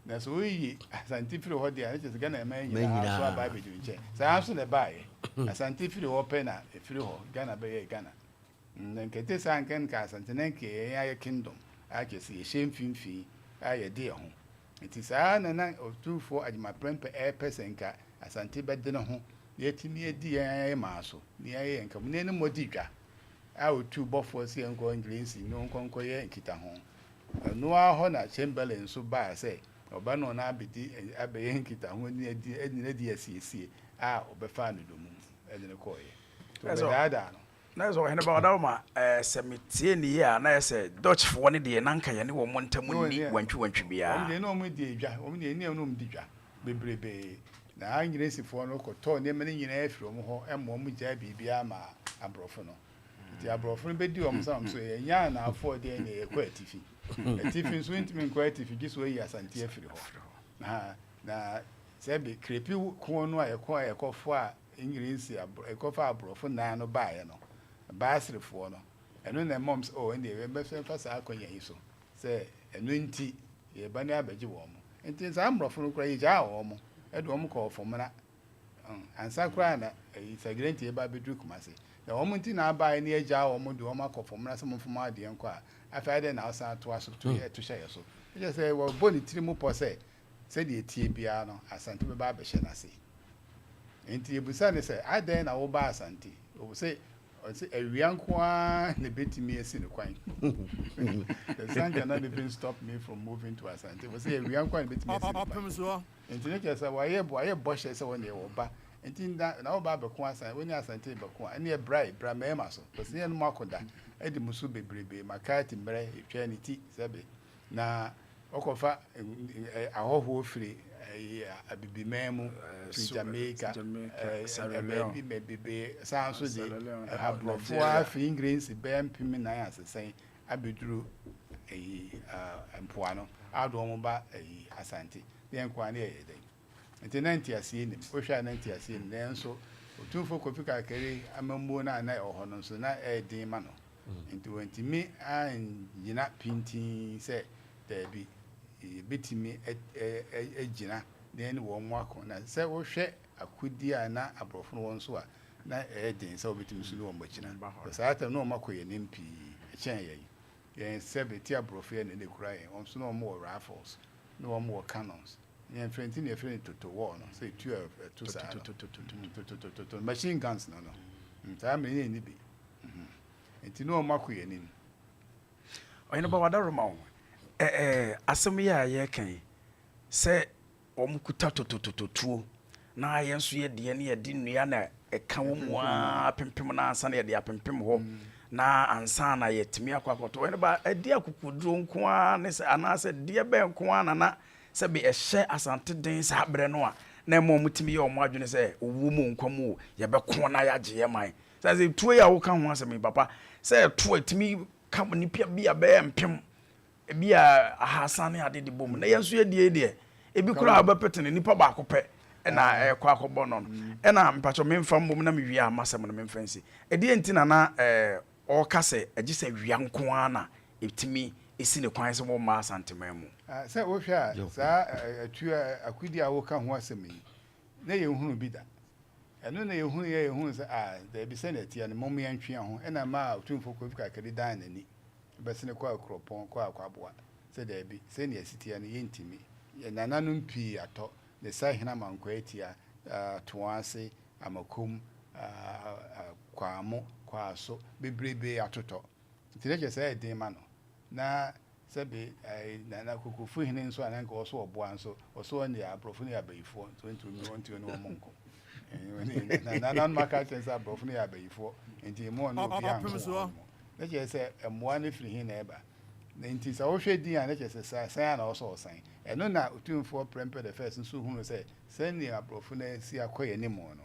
na so oyi Asante firi hɔ deɛ ne kyerɛ sɛ Ghana man nyinaa so aba abɛdi nkyɛn saa nso na ɛbaeɛ Asante firi hɔ pɛ na ɛfiri hɔ Ghana bɛyɛ Ghana na nkɛte saa nka Asante na nkɛ yɛyɛ kingdom akyɛ sɛ yɛhyɛ mfimfini a yɛde ho nti saa na Otumfuo Agyemaprempɛ ɛpɛ sɛ nka Asante bɛde ne ho yɛtumi adi yɛn maa so ne yɛyɛ nka mu ne mmɔdi dwa a otu bɔfoɔ si nkɔ England no nkɔnkɔ yɛ nkita ho no hɔ na Chamberlain so baa sɛ ɔba no na abɛyɛ nkita ho ne adi asiesie a ɔbɛfa no domu ɛde ne kɔɔyɛ to bɛdaadaa no na so hene ba wadaw ma sɛ metie ne yɛ a na yɛ sɛ Dutchfoɔ ne deɛ nanka yɛ ne wɔ mo ntamu ni wantwi bia ɔmo deɛ no ɔmo di dwa ɔmo deɛ ne ɔmo di dwa bebrebe na Englandsifoɔ no kɔtɔ nneɛma ne nyinaa afiri ɔmo hɔ ɛma ɔmo gyaa biribiara ma aborɔfo no nti aborɔfo no bɛdi ɔmo sam so yɛnya anaafoɔ deɛ ne yɛkɔ atifi atifi nso ntumi nkɔ atifi gye so ayi Asante afiri hɔ na sɛ be krepi ko no a yɛkɔfo a Englandsi ɛkɔfa aborɔfo nan no baeɛ no baasrefoɔ no ɛno na moms ɛne yɛbɛfa saa akɔnya yi so sɛ ɛno nti yɛba ne abɛgye wɔn mo nti saa aborɔfo no koraa yɛgyaa wɔn mo ɛde wɔn kɔ fomna ansa koraa na Sagrenti yɛba bɛduru Kumase na wɔn nti na abaeɛ ne yɛgyaa wɔn mo de wɔn akɔ fomna sɛ momfom adeɛ nkɔ a afei de na ɔsan to aso to hyɛ yɛ so ɛkyɛ sɛ wɔbɔ ne tiri mu pɔ sɛ sɛdeɛ tie biara no Asante bɛba abɛhyɛ n'ase nti ebusa ne sɛ adan na woba Asante sɛ awia nko ara na betumi esi ne kwan the sun cannot even stop me from moving to Asante sɛ awia nko ara na betumi esi ne kwan nti ne kyerɛ sɛ wɔayɛ bɔhyɛ sɛ wɔne wɔba nti na wɔba abɛko Asante wɔne Asante bɛko a ɛne bra mɛma so sɛ yɛn mu akɔda ɛde mu so bebrebe makati mmerɛ etwa ne ti sɛbe na ɔkɔfa ahɔhoɔ firi abibiman mu Jamaica bebe saa nso de aborɔfoɔ afiri Englandsi bɛyɛ mpem nan asesɛn abɛduru mpoano ado wɔn ba Asante ne nkwa ne yɛ dɛ nti na ntiaseɛ nim wohwɛ na ntiaseɛ nim nanso Otumfuo Kofi Kakere amammuo na ɛwɔ no nso na ɛden ma no nti wɔntimi anyina pintin sɛ daabi bitimi gyina na ne wɔn mu akɔ na sɛ wohwɛ akudi a na aborɔfo no wɔn so a na den sɛ wobɛtumi so ne wɔn bɛgyina saa ta na wɔn akɔ yɛ nim pii ɛkyɛn yɛn sɛ bɛti aborɔfo yɛ ne kura yɛn wɔn so na wɔn wɔ rifles na wɔn wɔ cannons yɛn fɛnti na yɛfrɛ no toto wɔ no sɛ tu ɛto saa no machine guns no saa mmerɛ yɛn ni bi nti na wɔn akɔ yɛ nim ɔyɛ ba wada roma wo asɛm yɛ a yɛkan sɛ wɔn kuta totototuo na yɛn nso yɛ deɛ ne yɛde nnua na ɛka wɔ mu a pempem na ansa na yɛde apempem hɔ na ansa na yɛtumi akɔtɔ wɔn ba ɛde akokoduro nko a ne sɛ anaasɛ deɛ bɛn nko a nana sɛ be ɛhyɛ Asante den saa brɛ no a na ɛma wɔn tumi yɛ wɔn adwene sɛ owuo mu nkwa mu yɛbɛko na yɛagye yɛ man sɛ tuo yɛ a woka ho asɛm papa sɛ tuo tumi ka nipa bi a bɛyɛ mpem ebi a ahasa ne ade de bom na yɛnso yɛ deɛ ebi kura abɛpete ne nipa baako pɛ ɛna ɛkɔ akɔbɔ no ɛna mpacho memfa mbom na mewie a masɛm no memfa nsi ɛdeɛ nti na ɔka sɛ agye sɛ wia nko ana etimi esi ne kwan sɛ mo ma Asante man mu sɛ wohwɛ a saa atu akudi a woka ho asɛm yi na yɛhunu bi da ɛno na yɛhunu sɛ da bi sɛ na atia ne mom yɛntwe ho ɛna ma Otumfuo Kofi Kakere dan n'ani bɛsene kɔ akropɔn kɔ akwaboa sɛ da bi sɛ ne asitia no yɛntimi nananom pii atɔ ne sa hena mankɔ atia toase amakom kwamo kwaso bebrebe atotɔ nti ne kyɛ sɛ ɛden ma no na sɛbe na kokofo hene nso ananka ɔso ɔboa nso ɔso ne aborɔfo ne abayifoɔ 2021 ne wɔn nkɔ na maka kyɛn sɛ aborɔfo ne abayifoɔ nti mo no bi anko ne kyɛ sɛ ɛmoa ne firi hin na ɛba na nti sɛ wohwɛ din a ne kyɛ sɛ san na ɔso ɔsan ɛno na Otumfuo Prempeh the first nso hunu sɛ sɛne aborɔfo na si akɔyɛ ne mo no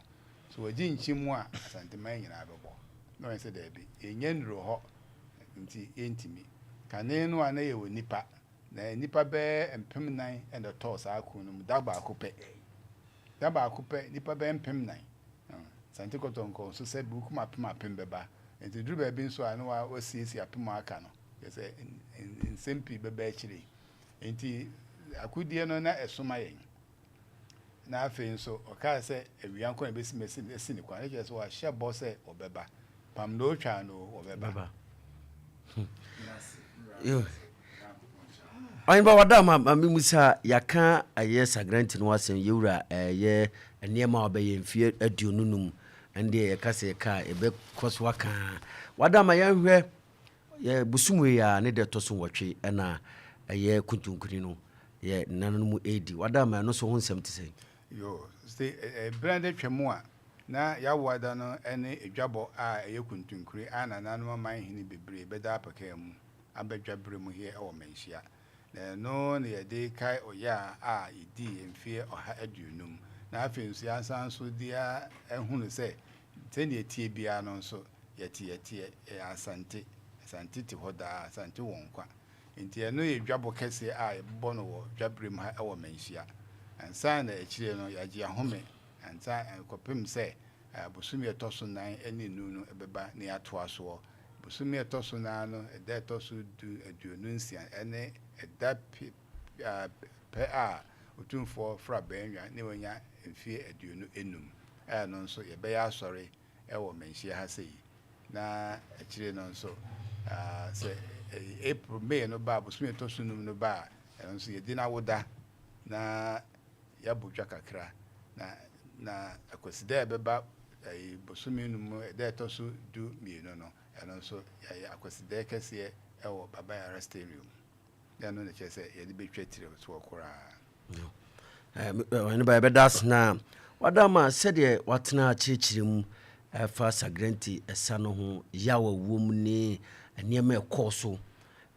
so wɔgye nkyi mu a Asante man nyinaa bɛbɔ na wɔn sɛ daabi ɛnyɛ nnuro hɔ nti yɛntimi kane no a na yɛwɔ nipa na nipa bɛɛ mpem nan ɛna tɔɔ saa ko no mu da baako pɛ nipa bɛɛ mpem nan sante kɔtɔnkɔ nso sɛ buku apem bɛba nti duru baabi nso a no wa wasiesie apem aka no yɛsɛ nsɛm pii bɛba akyire nti akodie no na ɛsoma yɛn na afei nso ɔkaa sɛ awia nkɔ na bɛsi ne kwan ɛkyerɛ sɛ wahyɛ bɔ sɛ ɔbɛba pam na ɔtwa no ɔbɛba ɔyɛba wada ma memu sa yɛka ɛyɛ Sagrenti no wasɛm yɛwura ɛyɛ nneɛma a wɔbɛyɛ mfie aduonu num ɛndeɛ yɛka sɛ yɛka ɛbɛkɔ so wakaa wada ma yɛnhwɛ busumwe a ne de ɛtɔ so wɔtwe ɛna ɛyɛ kuntunkuni no yɛ nananom mu ɛdi wada ma ɛno so ho nsɛm te sɛ yo say brand twemu a na yawada no ene edwabɔ a ɛyɛ kuntunkuri a nananom man hini bebre bɛda apaka mu abɛdwabre mu here ɛwɔ manhia na no ne yɛde kai ɔya a idi mfie ɔha aduonum na afei nso yansan so dia ehunu sɛ tɛne etie bia no nso yɛte asante te hɔ daa asante wɔn kwa nti ɛno yɛ dwabɔ kɛse a yɛbɔ no wɔ dwabre mu ha ɛwɔ manhia ansa na akyire no yɛagye ahome ansa kɔpem sɛ busumi ɛtɔ so nan ɛne nu no ɛbɛba ne atoa soɔ busumi ɛtɔ so nan no ɛda ɛtɔ so aduonu nsia ɛne ɛda pɛ a Otumfuo fra bɛnwa ne wonya mfie aduonu enum ɛno nso yɛbɛyɛ asɔre ɛwɔ manhia ha sɛ na akyire no nso sɛ April May no ba busumi ɛtɔ so num no ba ɛno nso yɛdi na woda na yabudwa kakra na akwasida beba busumi num da ɛtɔ so du mienu no ɛno nso yɛ akwasida kɛseɛ ɛwɔ Babayara Stadium yɛno ne kyerɛ sɛ yɛde betwa tire so okora ɛno ba bɛda asna wada ma sɛdeɛ watena akyirikyiri mu ɛfa Sagrenti ɛsa no ho yawa wom ne nneɛma ɛkɔ so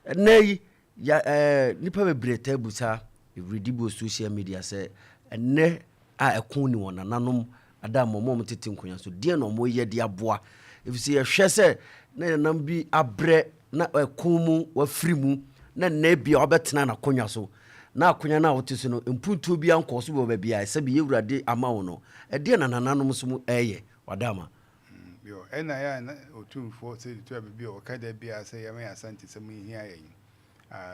ɛnɛ yi nipa bebree tabusa everyday social media sɛ ɛnɛ a ɛko ni wɔn nananom ada mɔmɔ tete nkonya so deɛ na ɔmo yɛ de aboa efisɛ yɛhwɛ sɛ na nanam bi abrɛ na ɛko mu wafiri mu na nna bi a ɔbɛtena na konya so na akonya na wote so no mpuntuo bi ankɔ so bɔ ba bia sɛ bi yɛwurade ama wo no ɛdeɛ na nananom so mu ɛyɛ wadama yo ɛna ya na Otumfuo sɛ tu abi o kada bia sɛ yɛma asante sɛ mu hia yɛn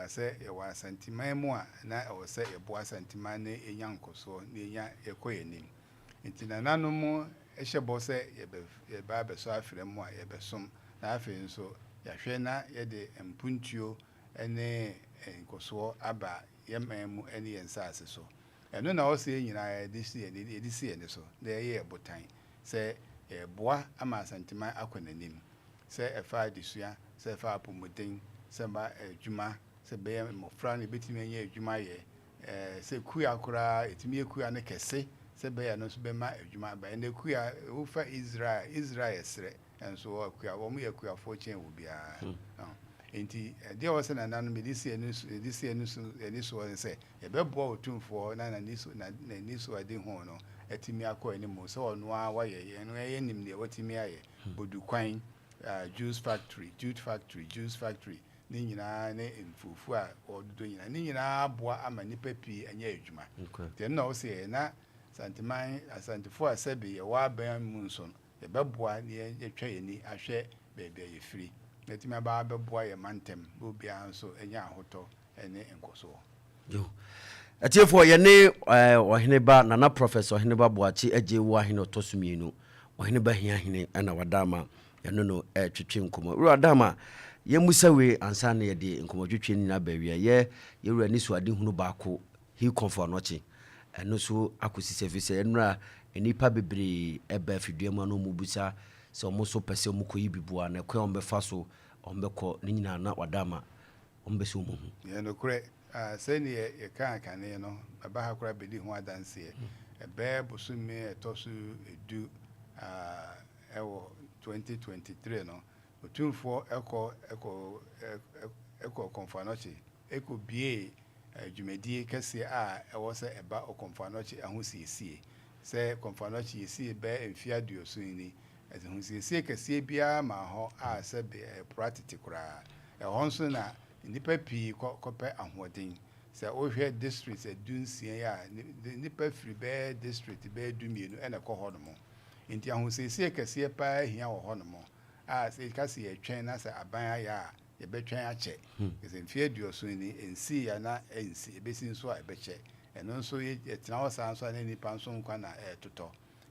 sɛ yɛwɔ asantiman mu a na ɛwɔ sɛ yɛbo asantiman ne ɛnya nkɔsoɔ ne ɛnya yɛkɔ yɛnim nti nananom mu ɛhyɛ bɔ sɛ yɛba bɛso afrɛ mu a yɛbɛsom na afei nso yɛhwɛ na yɛde mpuntuo ne nkɔsoɔ aba yɛman mu ne yɛn nsase so ɛno na ɔsɛ nyinaa yɛde si yɛne so na ɛyɛ botan sɛ boa ama asantiman akɔ n'anim sɛ ɛfa adesua sɛ ɛfa apɔmuden sɛ ba adwuma sɛ bɛyɛ mmɔfra no bɛtumi anyɛ adwuma yɛ sɛ kuya koraa ɛtumi kuya no kɛse sɛ bɛyɛ no nso bɛma adwuma ba ɛnɛ kuya wofa Israel yɛsrɛ nso kuya wɔn yɛ kuyafoɔ kyɛn wɔ biara nti deɛ wɔ sɛ nananom ɛde si so sɛ yɛbɛboa Otumfuo na n'ani so ade ho no atumi akɔ anim sɛ ɔno a wayɛ yɛn ɛyɛ nim deɛ watumi ayɛ bodukwan juice factory ne nyinaa ne mfufu a ɔdodo nyinaa ne nyinaa aboa ama nipa pii anya adwuma deɛ na ɔsɛ na asantefo a sɛbi yɛwɔ aban mu nso yɛbɛboa ne yɛtwa yɛni ahwɛ baabi a yɛfiri natimi aba bɛboa yɛ mantem obiara nso anya ahotɔ ne nkɔsoɔ yo atiefo yɛne ɔhene ba nana professor ɔhene ba boakye agye wo ahene ɔtɔsomienu ɔhene ba hiahene ana wadama yɛno no twetwe nkɔmɔ wura wadama yɛmusawe ansa na yɛde nkɔmɔtwetwe nyina baawia yɛwura ni so ade hunu baako he comfort noche ɛno so akosi sɛfisɛ ɛnura nipa bebree ɛba afidua mu no mu busa sɛ ɔmo so pɛsɛ ɔmo kɔ yi bibua na ɛkɔ ɔmo bɛfa so ɔmo bɛkɔ ne nyina na wadama ɔmo bɛsɛ ɔmo hu yɛ no korɛ sɛni yɛka kane no aba ha kora bɛdi ho adanseɛ ɛbɛɛ bosome ɛtɔ so edu ɛwɔ 2023 no Otumfuo ɛkɔ Kɔmfoanɔkye ɛkɔ bie dwumadie kɛseɛ a ɛwɔ sɛ ɛba Kɔmfoanɔkye ahosiesie sɛ Kɔmfoanɔkye yɛsie bɛɛ mfia aduoso ni ɛhosiesie kɛseɛ biara ma hɔ a sɛ pratiti koraa ɛhɔ na nipa pii kɔpɛ ahoɔden sɛ wohwɛ district adunsia a nipa firi bɛɛ district bɛɛ dumienu ɛna ɛkɔ hɔ nom nti ahosiesie kɛseɛ paa hia wɔ hɔ nom a sɛ ka sɛ yɛtwɛn na sɛ aban ayɛ a yɛbɛtwɛn akyɛ ɛsɛ mfeɛ aduɔson ni ɛnsii ya na ɛnsi ɛbɛsi nso a ɛbɛkyɛ ɛno nso yɛtena hɔ saa nso a na nipa nso nkwa na ɛtotɔ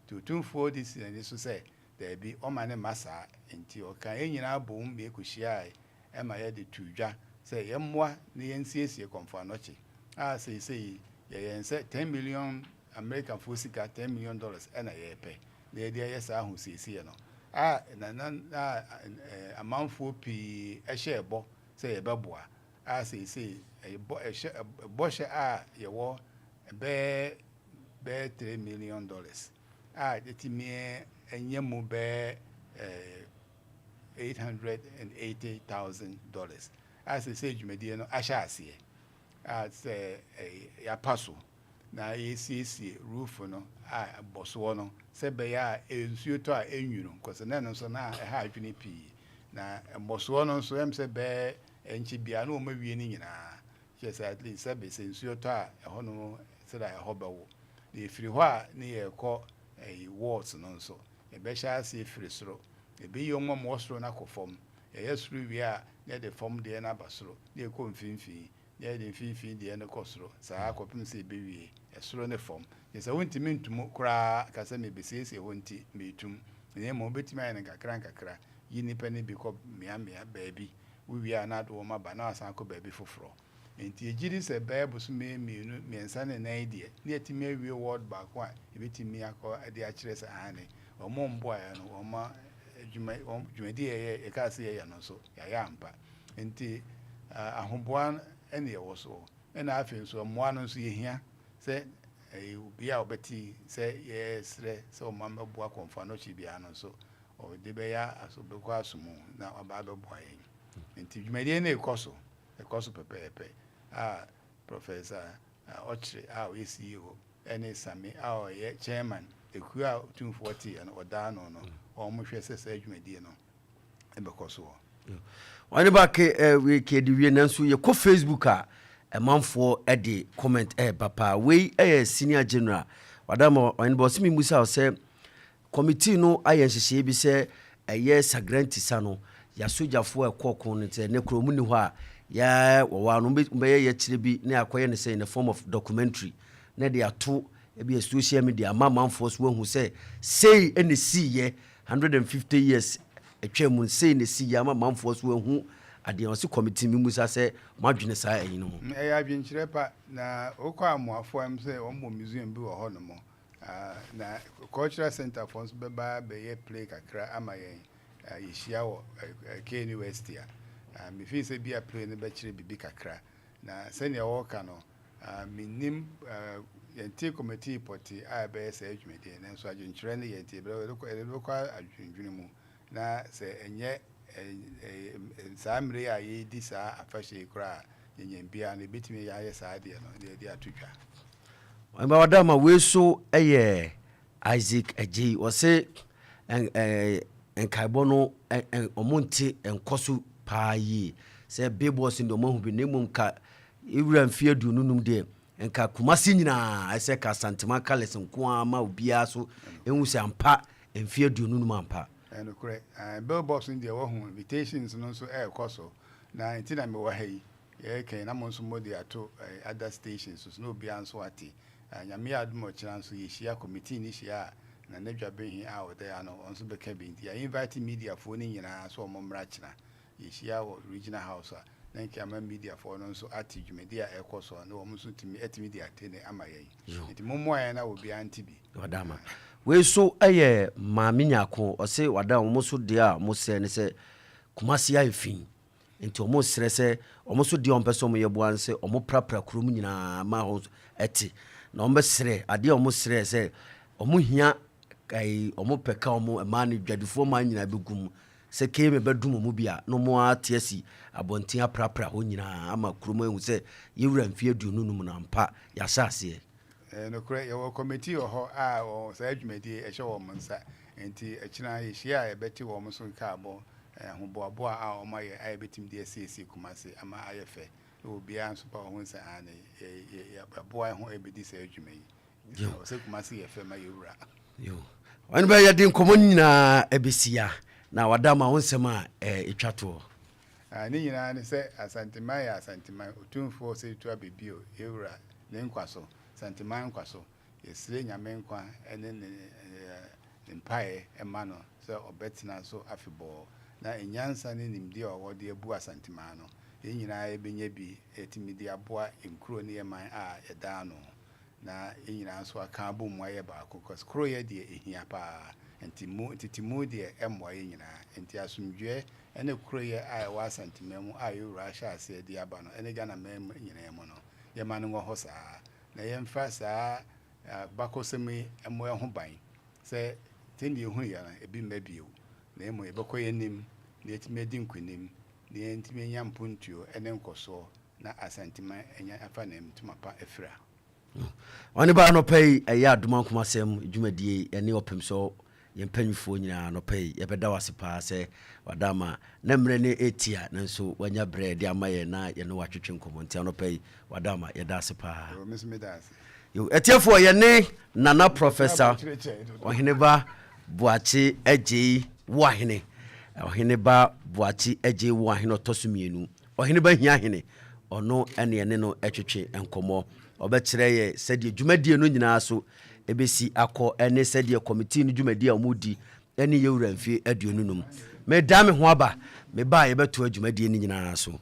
nti Otumfuo de si n'ani so sɛ daabi ɔma ne mma saa nti ɔka yɛn nyinaa bom ma yɛkɔhyiaa ɛma yɛde tu dwa sɛ yɛmmoa na yɛnsiesie kɔmfoanɔkye a seisei yɛyɛn sɛ $10 million American for sika $10 million ɛna yɛpɛ na yɛde ɛyɛ saa ahosiesie no a na amanfoɔ pii ɛhyɛ ɛbɔ sɛ yɛbɛboa a seisei bɔhyɛ a yɛwɔ bɛɛ $3 million a yɛtumi ɛnyɛ mu bɛɛ $880,000 a seisei dwumadie no ahyɛ aseɛ a sɛ yɛapa so na yɛsiesie roof no a bɔsoɔ no sɛ bɛyɛ a nsuo tɔ a ɛnwunu nkɔsɛ na no nso na ɛha adwene pii na mbɔsoɔ no nso ɛm sɛ bɛɛ ɛnkyɛ bia na wɔma wie no nyinaa kyerɛ sɛ at least sɛ bɛsɛ nsuo tɔ a ɛhɔ no sɛda ɛhɔ bɛwo na ɛfiri hɔ a ne yɛkɔ walls no nso yɛbɛhyɛ ase firi soro ɛbɛyi ɔmo ma ɔsoro no akɔ fam yɛyɛ soro wie a na yɛde fam deɛ no aba soro na yɛkɔ mfimfini na yɛde mfimfini deɛ no kɔ soro saa kɔpem sɛ ɛbɛwie ɛsoro ne fam sɛ wontumi ntum koraa ka sɛ mebɛsiesie hɔ nti metum na ma wobɛtumi ayɛ no nkakra yi nnipa no bi kɔ mmeammea baabi wowie a na ade wɔm aba na wasan kɔ baabi foforɔ nti ɛgye di sɛ bɛɛ bosome mmiɛnsa ne nan deɛ ne yɛtumi awie ward baako a yɛbɛtumi akɔ de akyerɛ sɛ ahane ɔmo mboaeɛ no ɔma dwumadi yɛkaa sɛ yɛyɛ no nso yɛayɛ ampa nti ahoboa ɛne yɛwɔ so ɛna afei nso mmoa no nso yɛhia sɛ obi a wɔbɛti sɛ yɛsrɛ sɛ ɔma mɛboa kɔmfoanɔkye biara no nso ɔde bɛyɛ bɛkɔ asomu na ɔbaa bɛboa yɛn nti dwumadie no ɛkɔ so pɛpɛɛpɛ a Professor Ɔkyere a ɔyɛ CEO ɛne Sami a ɔyɛ chairman ekuo a Otumfuo te no ɔdaa no ɔmo hwɛ sɛ saa dwumadie no ɛbɛkɔ so ɔne ba we kedi wie nanso yɛkɔ Facebook a ɛmanfoɔ ɛde comment papa wei ɛyɛ senior general wadama ɔne ba ɔsɛ mimu sɛ committee no ayɛ nhyehyɛ bi sɛ ɛyɛ Sagrenti sa no ya sojafoɔ ɛkɔkɔ no sɛ ne kromu ni hɔ a ya wɔwa no mbɛyɛ yɛkyerɛ bi ne akɔyɛ ne sɛ in the form of documentary ne de ato ebi social media manfoɔ so wahu sɛ sei ɛne siyɛ 150 years atwa mu sei ne siyɛ manfoɔ so wahu adeɛ ɔse committee mi musa sɛ madwene saa ɛyi no ho ɛyɛ adwenkyerɛ pa na wokɔ amoafoɔ am sɛ ɔmmɔ museum bi wɔ hɔ no mo na cultural center for nso bɛba bɛyɛ play kakra ama yɛn yɛhyia wɔ K University a mefii sɛ bi a play no bɛkyerɛ bibi kakra na sɛnea wɔka no menim yɛnte committee pɔte a ɛbɛyɛ sɛ adwumadie no nso adwenkyerɛ no yɛnte bɛkɔ adwendwene mu na sɛ ɛnyɛ saa mmere a yɛdi saa afahyɛ koraa yɛnyɛ biara no ɛbɛtumi yɛayɛ saa deɛ no yɛde ato dwa ɔmba wadama wei so ɛyɛ Isaac Agye ɔse nkaebɔ no ɔmo nte nkɔ so paa yie sɛ billboards no ɔmo hu bi ne mmom ka ewura mfie aduonu num deɛ nka Kumasi nyinaa ɛsɛ ka Santema Kales nko ama obiara so ɛhu sɛ ampa mfie aduonu num ampa ɛno korɛ billboards no deɛ wɔho invitations no nso ɛɛkɔ so na nti na mewɔ ha yi yɛkɛn na mo nso mode ato other stations so na obiara nso ate nyame adom ɔkyerɛ nso yɛhyia committee no hyia a na n'adwa bɛhi a wɔde ano nso bɛka bi nti invite media foɔ no nyinaa so ɔmo mmra kyena yɛhyia wɔ regional house a na nkama media foɔ no nso ate dwumadi a ɛkɔ so na wɔn nso atumi de ate ne ama yɛn nti mommoa yɛn na obiara nte bi wadama wei so ɛyɛ maame nyako ɔse wadama ɔmo so deɛ a ɔmo sɛ ne sɛ Kumasi ayɛ fin nti ɔmo srɛ sɛ ɔmo so deɛ ɔmpɛ sɛ ɔmo yɛ boa sɛ ɔmo prapra kurom nyinaa ma hɔ ɛte na ɔmo bɛsrɛ adeɛ ɔmo srɛ sɛ ɔmo hia ɔmo pɛka ɔmo ɛmaa ne dwadifoɔ ma nyinaa bɛgum sɛ keme bɛdum ɔmo bi a no mo ate asi abɔnten aprapra hɔ nyinaa ama kurom ehu sɛ yɛwura mfie aduonu num na mpa yɛahyɛ aseɛ no korɛ yɛwɔ committee wɔ hɔ a saa adwumadie ɛhyɛ wɔ mo nsa nti akyina yɛhyia a yɛbɛte wɔ mo so nkaabɔ ho boaboa a omaye aye betim de asiesie kumase ama aye fe obia nso pa ho nsa ane boa ho ebedi sa adwuma yi o se kumase ye fe ma yewura yo wan ba ya din komo nyina ebesia na wadama ho nsem a etwato ni nyina ne se asanteman ya asanteman otumfuo se tu abebio yewura ne nkwaso santeman nkwaso yesire nyame nkwa ene ne mpae emano se obetina so afibo na enyansa ne nimdi owode abu asanteman no nyina ebenye bi etimidi aboa enkuro ne yeman a yeda no na nyina so aka abom aye ba akokos kro ye de ehia pa ntitimu de emwa ye nyina enti asumdwe ene kro ye a wa asanteman mu a yewura sha ase de aba no ene gana mem nyina yemo no yeman ngo hosa na yemfa saa bakosemi emwa ho ban se tendi hu ya ebi mabio na emo ebekoye nim na etimedi nkunim na entime nya mpuntuo ene nkoso na asanteman enya afa na mtumapa efra wani ba no pay eya aduma nkomasem dwumadie ene Opemsuo yempanyfo nyina no pay yebeda wase pa se wadama na mre ne etia nanso wanya bread amaye na ye no watwetwe nkomo ntia no pay wadama yeda se pa yo etiefo ye ne nana professor Oheneba Boachi Eji Wahene Oheneba Boachi Eji Wahene otosumienu Oheneba Hiahene ono ene no etwetwe enkomo obekire ye sede dwumadie no nyina so ebesi akọ ene sede committee no dwumadie amudi ene yewura mfie aduonunum me dame ho aba me ba ye beto dwumadie no nyina so